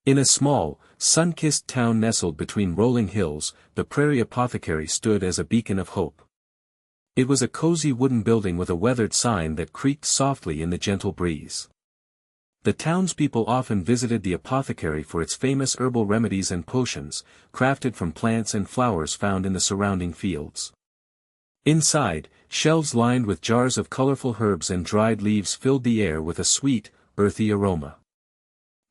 In a small, sun-kissed town nestled between rolling hills, the Prairie Apothecary stood as a beacon of hope. It was a cozy wooden building with a weathered sign that creaked softly in the gentle breeze. The townspeople often visited the apothecary for its famous herbal remedies and potions, crafted from plants and flowers found in the surrounding fields. Inside, shelves lined with jars of colorful herbs and dried leaves filled the air with a sweet, earthy aroma.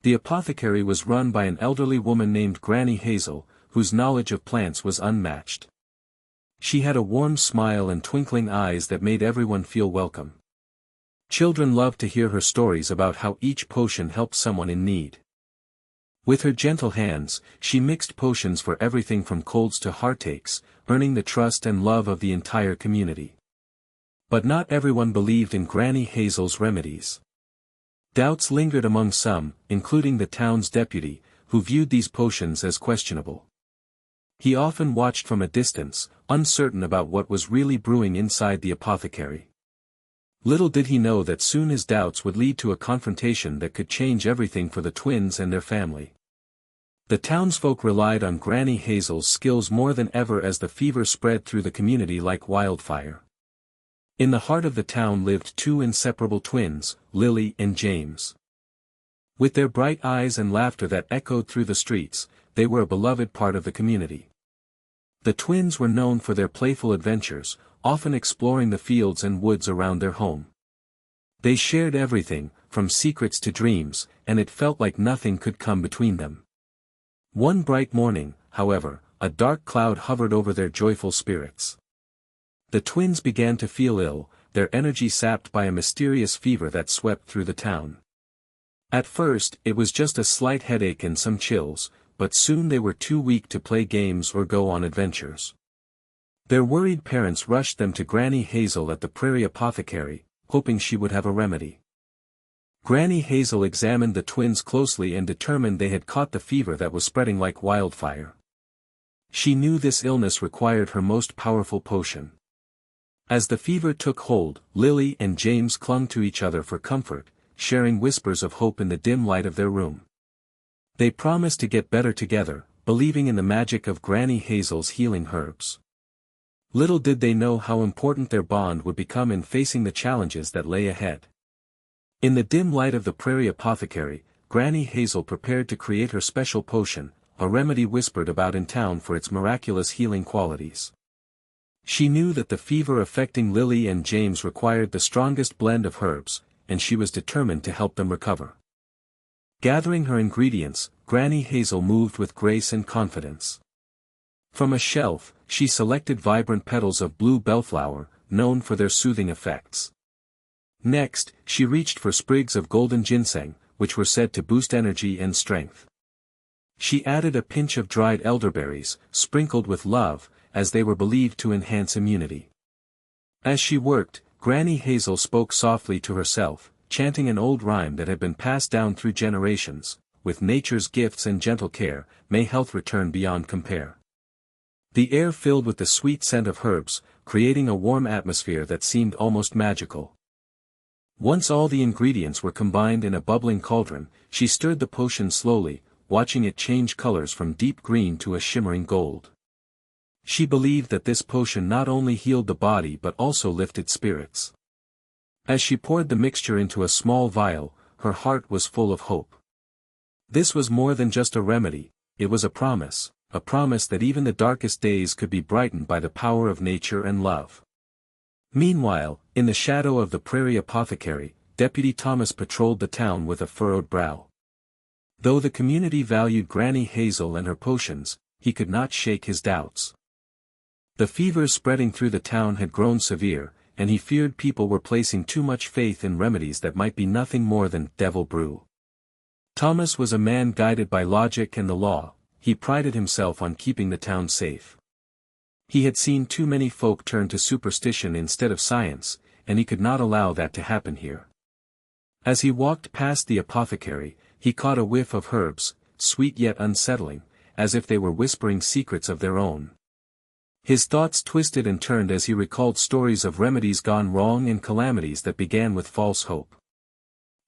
The apothecary was run by an elderly woman named Granny Hazel, whose knowledge of plants was unmatched. She had a warm smile and twinkling eyes that made everyone feel welcome. Children loved to hear her stories about how each potion helped someone in need. With her gentle hands, she mixed potions for everything from colds to heartaches, earning the trust and love of the entire community. But not everyone believed in Granny Hazel's remedies. Doubts lingered among some, including the town's deputy, who viewed these potions as questionable. He often watched from a distance, uncertain about what was really brewing inside the apothecary. Little did he know that soon his doubts would lead to a confrontation that could change everything for the twins and their family. The townsfolk relied on Granny Hazel's skills more than ever as the fever spread through the community like wildfire. In the heart of the town lived two inseparable twins, Lily and James. With their bright eyes and laughter that echoed through the streets, they were a beloved part of the community. The twins were known for their playful adventures, often exploring the fields and woods around their home. They shared everything, from secrets to dreams, and it felt like nothing could come between them. One bright morning, however, a dark cloud hovered over their joyful spirits. The twins began to feel ill, their energy sapped by a mysterious fever that swept through the town. At first, it was just a slight headache and some chills, but soon they were too weak to play games or go on adventures. Their worried parents rushed them to Granny Hazel at the Prairie Apothecary, hoping she would have a remedy. Granny Hazel examined the twins closely and determined they had caught the fever that was spreading like wildfire. She knew this illness required her most powerful potion. As the fever took hold, Lily and James clung to each other for comfort, sharing whispers of hope in the dim light of their room. They promised to get better together, believing in the magic of Granny Hazel's healing herbs. Little did they know how important their bond would become in facing the challenges that lay ahead. In the dim light of the Prairie Apothecary, Granny Hazel prepared to create her special potion, a remedy whispered about in town for its miraculous healing qualities. She knew that the fever affecting Lily and James required the strongest blend of herbs, and she was determined to help them recover. Gathering her ingredients, Granny Hazel moved with grace and confidence. From a shelf, she selected vibrant petals of blue bellflower, known for their soothing effects. Next, she reached for sprigs of golden ginseng, which were said to boost energy and strength. She added a pinch of dried elderberries, sprinkled with love, as they were believed to enhance immunity. As she worked, Granny Hazel spoke softly to herself, chanting an old rhyme that had been passed down through generations, "With nature's gifts and gentle care, may health return beyond compare." The air filled with the sweet scent of herbs, creating a warm atmosphere that seemed almost magical. Once all the ingredients were combined in a bubbling cauldron, she stirred the potion slowly, watching it change colors from deep green to a shimmering gold. She believed that this potion not only healed the body but also lifted spirits. As she poured the mixture into a small vial, her heart was full of hope. This was more than just a remedy, it was a promise that even the darkest days could be brightened by the power of nature and love. Meanwhile, in the shadow of the Prairie Apothecary, Deputy Thomas patrolled the town with a furrowed brow. Though the community valued Granny Hazel and her potions, he could not shake his doubts. The fevers spreading through the town had grown severe, and he feared people were placing too much faith in remedies that might be nothing more than devil brew. Thomas was a man guided by logic and the law. He prided himself on keeping the town safe. He had seen too many folk turn to superstition instead of science, and he could not allow that to happen here. As he walked past the apothecary, he caught a whiff of herbs, sweet yet unsettling, as if they were whispering secrets of their own. His thoughts twisted and turned as he recalled stories of remedies gone wrong and calamities that began with false hope.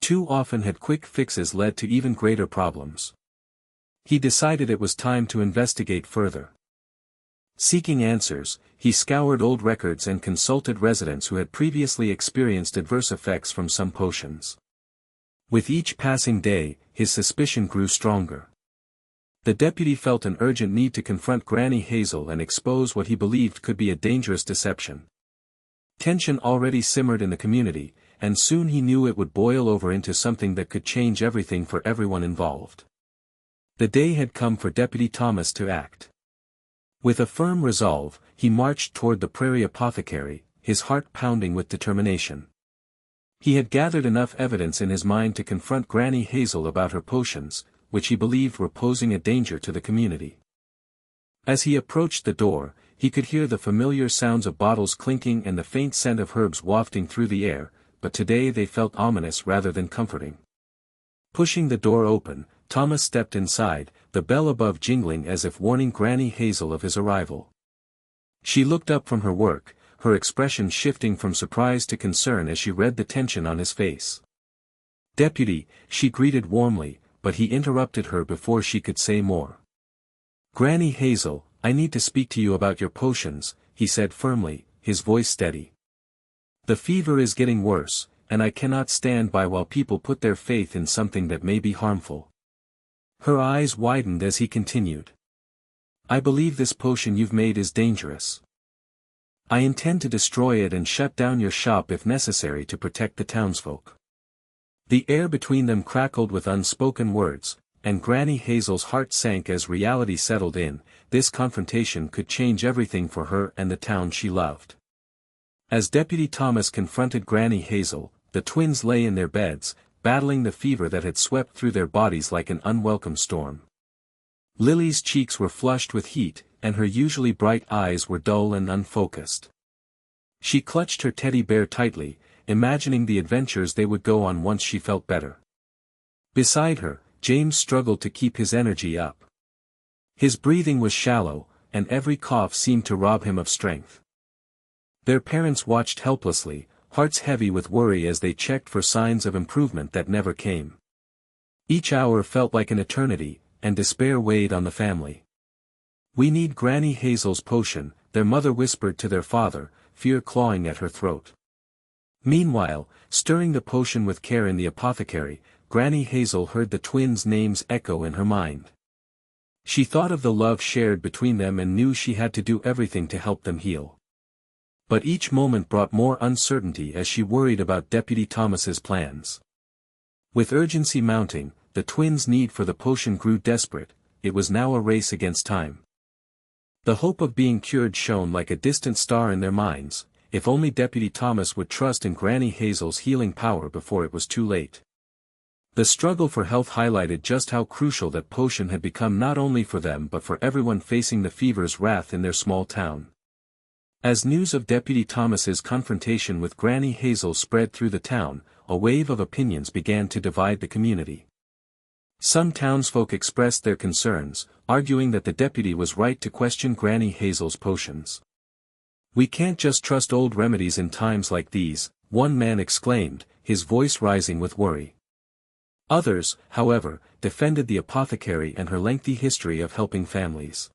Too often had quick fixes led to even greater problems. He decided it was time to investigate further. Seeking answers, he scoured old records and consulted residents who had previously experienced adverse effects from some potions. With each passing day, his suspicion grew stronger. The deputy felt an urgent need to confront Granny Hazel and expose what he believed could be a dangerous deception. Tension already simmered in the community, and soon he knew it would boil over into something that could change everything for everyone involved. The day had come for Deputy Thomas to act. With a firm resolve, he marched toward the Prairie Apothecary, his heart pounding with determination. He had gathered enough evidence in his mind to confront Granny Hazel about her potions, which he believed were posing a danger to the community. As he approached the door, he could hear the familiar sounds of bottles clinking and the faint scent of herbs wafting through the air, but today they felt ominous rather than comforting. Pushing the door open, Thomas stepped inside, the bell above jingling as if warning Granny Hazel of his arrival. She looked up from her work, her expression shifting from surprise to concern as she read the tension on his face. "Deputy," she greeted warmly, but he interrupted her before she could say more. "Granny Hazel, I need to speak to you about your potions," he said firmly, his voice steady. "The fever is getting worse, and I cannot stand by while people put their faith in something that may be harmful." Her eyes widened as he continued. "I believe this potion you've made is dangerous. I intend to destroy it and shut down your shop if necessary to protect the townsfolk." The air between them crackled with unspoken words, and Granny Hazel's heart sank as reality settled in. This confrontation could change everything for her and the town she loved. As Deputy Thomas confronted Granny Hazel, the twins lay in their beds, battling the fever that had swept through their bodies like an unwelcome storm. Lily's cheeks were flushed with heat, and her usually bright eyes were dull and unfocused. She clutched her teddy bear tightly, imagining the adventures they would go on once she felt better. Beside her, James struggled to keep his energy up. His breathing was shallow, and every cough seemed to rob him of strength. Their parents watched helplessly, hearts heavy with worry as they checked for signs of improvement that never came. Each hour felt like an eternity, and despair weighed on the family. "We need Granny Hazel's potion," their mother whispered to their father, fear clawing at her throat. Meanwhile, stirring the potion with care in the apothecary, Granny Hazel heard the twins' names echo in her mind. She thought of the love shared between them and knew she had to do everything to help them heal. But each moment brought more uncertainty as she worried about Deputy Thomas's plans. With urgency mounting, the twins' need for the potion grew desperate. It was now a race against time. The hope of being cured shone like a distant star in their minds. If only Deputy Thomas would trust in Granny Hazel's healing power before it was too late. The struggle for health highlighted just how crucial that potion had become not only for them but for everyone facing the fever's wrath in their small town. As news of Deputy Thomas's confrontation with Granny Hazel spread through the town, a wave of opinions began to divide the community. Some townsfolk expressed their concerns, arguing that the deputy was right to question Granny Hazel's potions. "We can't just trust old remedies in times like these," one man exclaimed, his voice rising with worry. Others, however, defended the apothecary and her lengthy history of helping families.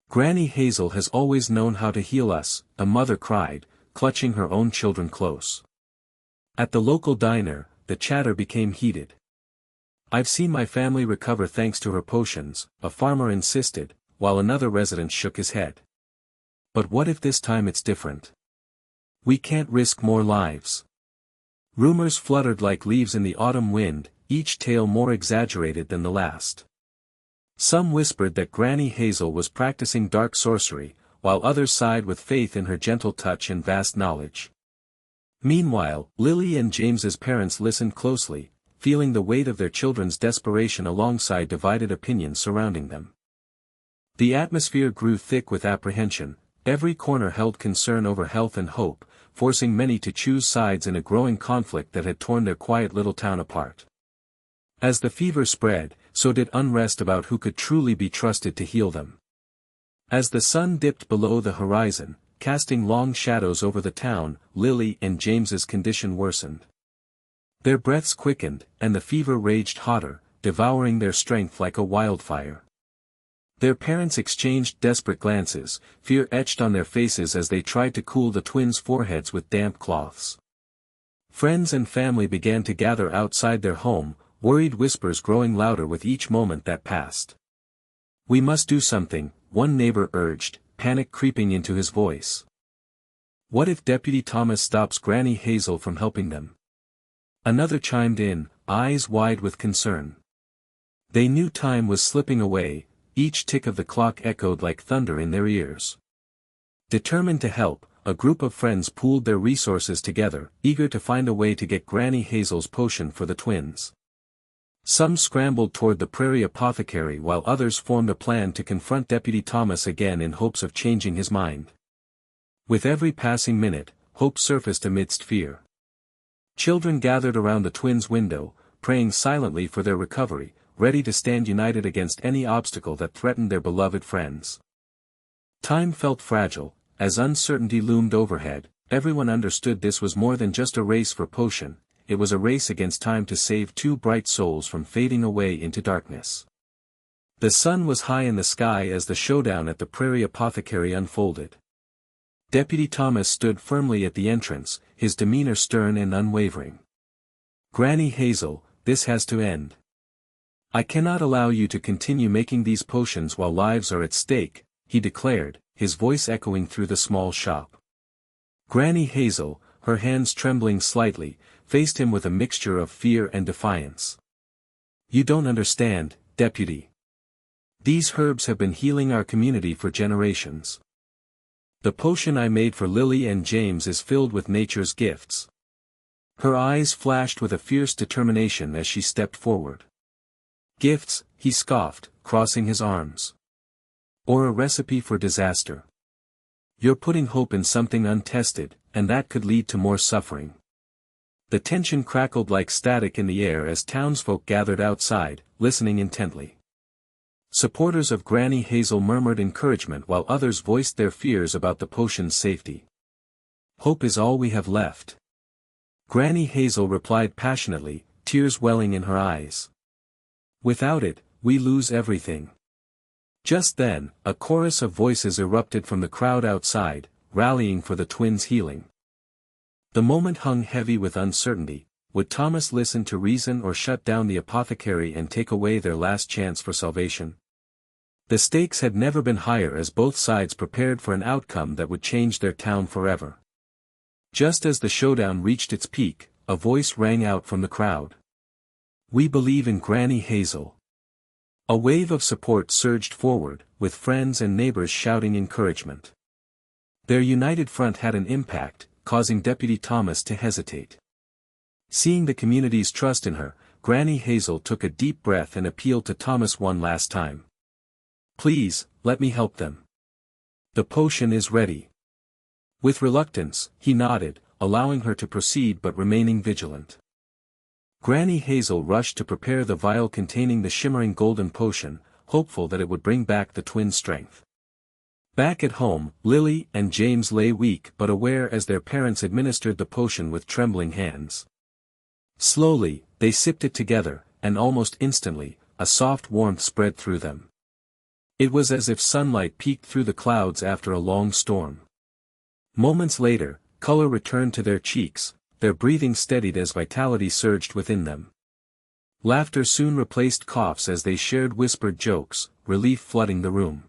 "Granny Hazel has always known how to heal us," a mother cried, clutching her own children close. At the local diner, the chatter became heated. "I've seen my family recover thanks to her potions," a farmer insisted, while another resident shook his head. "But what if this time it's different? We can't risk more lives." Rumors fluttered like leaves in the autumn wind, each tale more exaggerated than the last. Some whispered that Granny Hazel was practicing dark sorcery, while others sighed with faith in her gentle touch and vast knowledge. Meanwhile, Lily and James's parents listened closely, feeling the weight of their children's desperation alongside divided opinions surrounding them. The atmosphere grew thick with apprehension. Every corner held concern over health and hope, forcing many to choose sides in a growing conflict that had torn their quiet little town apart. As the fever spread, so did unrest about who could truly be trusted to heal them. As the sun dipped below the horizon, casting long shadows over the town, Lily and James's condition worsened. Their breaths quickened, and the fever raged hotter, devouring their strength like a wildfire. Their parents exchanged desperate glances, fear etched on their faces as they tried to cool the twins' foreheads with damp cloths. Friends and family began to gather outside their home, worried whispers growing louder with each moment that passed. "We must do something," one neighbor urged, panic creeping into his voice. "What if Deputy Thomas stops Granny Hazel from helping them?" Another chimed in, eyes wide with concern. They knew time was slipping away, each tick of the clock echoed like thunder in their ears. Determined to help, a group of friends pooled their resources together, eager to find a way to get Granny Hazel's potion for the twins. Some scrambled toward the Prairie Apothecary while others formed a plan to confront Deputy Thomas again in hopes of changing his mind. With every passing minute, hope surfaced amidst fear. Children gathered around the twins' window, praying silently for their recovery, ready to stand united against any obstacle that threatened their beloved friends. Time felt fragile, as uncertainty loomed overhead. Everyone understood this was more than just a race for potion, it was a race against time to save two bright souls from fading away into darkness. The sun was high in the sky as the showdown at the Prairie Apothecary unfolded. Deputy Thomas stood firmly at the entrance, his demeanor stern and unwavering. "Granny Hazel, this has to end. I cannot allow you to continue making these potions while lives are at stake," he declared, his voice echoing through the small shop. Granny Hazel, her hands trembling slightly, faced him with a mixture of fear and defiance. "You don't understand, Deputy. These herbs have been healing our community for generations. The potion I made for Lily and James is filled with nature's gifts." Her eyes flashed with a fierce determination as she stepped forward. "Gifts," he scoffed, crossing his arms. "Or a recipe for disaster? You're putting hope in something untested, and that could lead to more suffering." The tension crackled like static in the air as townsfolk gathered outside, listening intently. Supporters of Granny Hazel murmured encouragement while others voiced their fears about the potion's safety. "Hope is all we have left," Granny Hazel replied passionately, tears welling in her eyes. "Without it, we lose everything." Just then, a chorus of voices erupted from the crowd outside, rallying for the twins' healing. The moment hung heavy with uncertainty. Would Thomas listen to reason or shut down the apothecary and take away their last chance for salvation? The stakes had never been higher as both sides prepared for an outcome that would change their town forever. Just as the showdown reached its peak, a voice rang out from the crowd. "We believe in Granny Hazel." A wave of support surged forward, with friends and neighbors shouting encouragement. Their united front had an impact, causing Deputy Thomas to hesitate. Seeing the community's trust in her, Granny Hazel took a deep breath and appealed to Thomas one last time. "Please, let me help them. The potion is ready." With reluctance, he nodded, allowing her to proceed but remaining vigilant. Granny Hazel rushed to prepare the vial containing the shimmering golden potion, hopeful that it would bring back the twins' strength. Back at home, Lily and James lay weak but aware as their parents administered the potion with trembling hands. Slowly, they sipped it together, and almost instantly, a soft warmth spread through them. It was as if sunlight peeked through the clouds after a long storm. Moments later, color returned to their cheeks, their breathing steadied as vitality surged within them. Laughter soon replaced coughs as they shared whispered jokes, relief flooding the room.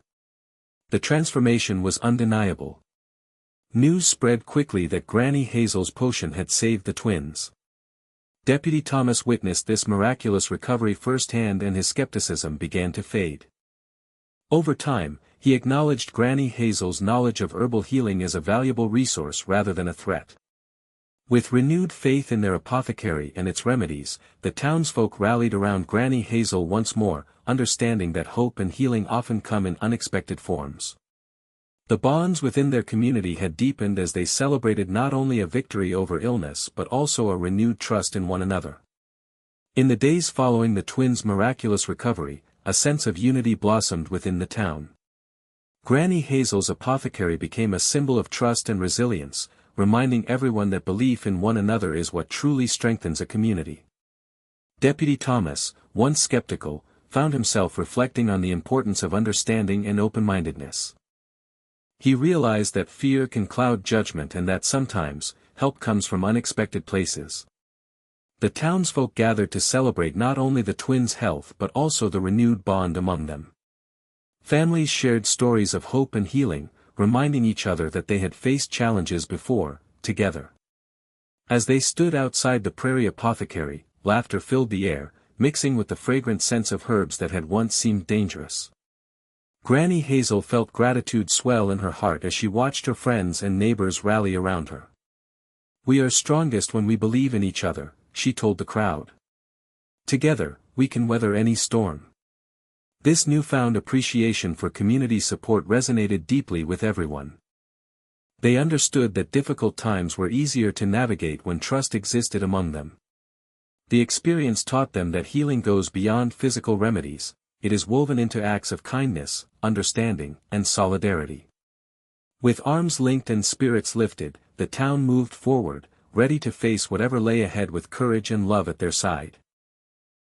The transformation was undeniable. News spread quickly that Granny Hazel's potion had saved the twins. Deputy Thomas witnessed this miraculous recovery firsthand and his skepticism began to fade. Over time, he acknowledged Granny Hazel's knowledge of herbal healing as a valuable resource rather than a threat. With renewed faith in their apothecary and its remedies, the townsfolk rallied around Granny Hazel once more, understanding that hope and healing often come in unexpected forms. The bonds within their community had deepened as they celebrated not only a victory over illness but also a renewed trust in one another. In the days following the twins' miraculous recovery, a sense of unity blossomed within the town. Granny Hazel's apothecary became a symbol of trust and resilience, reminding everyone that belief in one another is what truly strengthens a community. Deputy Thomas, once skeptical, found himself reflecting on the importance of understanding and open-mindedness. He realized that fear can cloud judgment and that sometimes, help comes from unexpected places. The townsfolk gathered to celebrate not only the twins' health but also the renewed bond among them. Families shared stories of hope and healing, reminding each other that they had faced challenges before, together. As they stood outside the Prairie Apothecary, laughter filled the air, mixing with the fragrant scents of herbs that had once seemed dangerous. Granny Hazel felt gratitude swell in her heart as she watched her friends and neighbors rally around her. "We are strongest when we believe in each other," she told the crowd. "Together, we can weather any storm." This newfound appreciation for community support resonated deeply with everyone. They understood that difficult times were easier to navigate when trust existed among them. The experience taught them that healing goes beyond physical remedies, it is woven into acts of kindness, understanding, and solidarity. With arms linked and spirits lifted, the town moved forward, ready to face whatever lay ahead with courage and love at their side.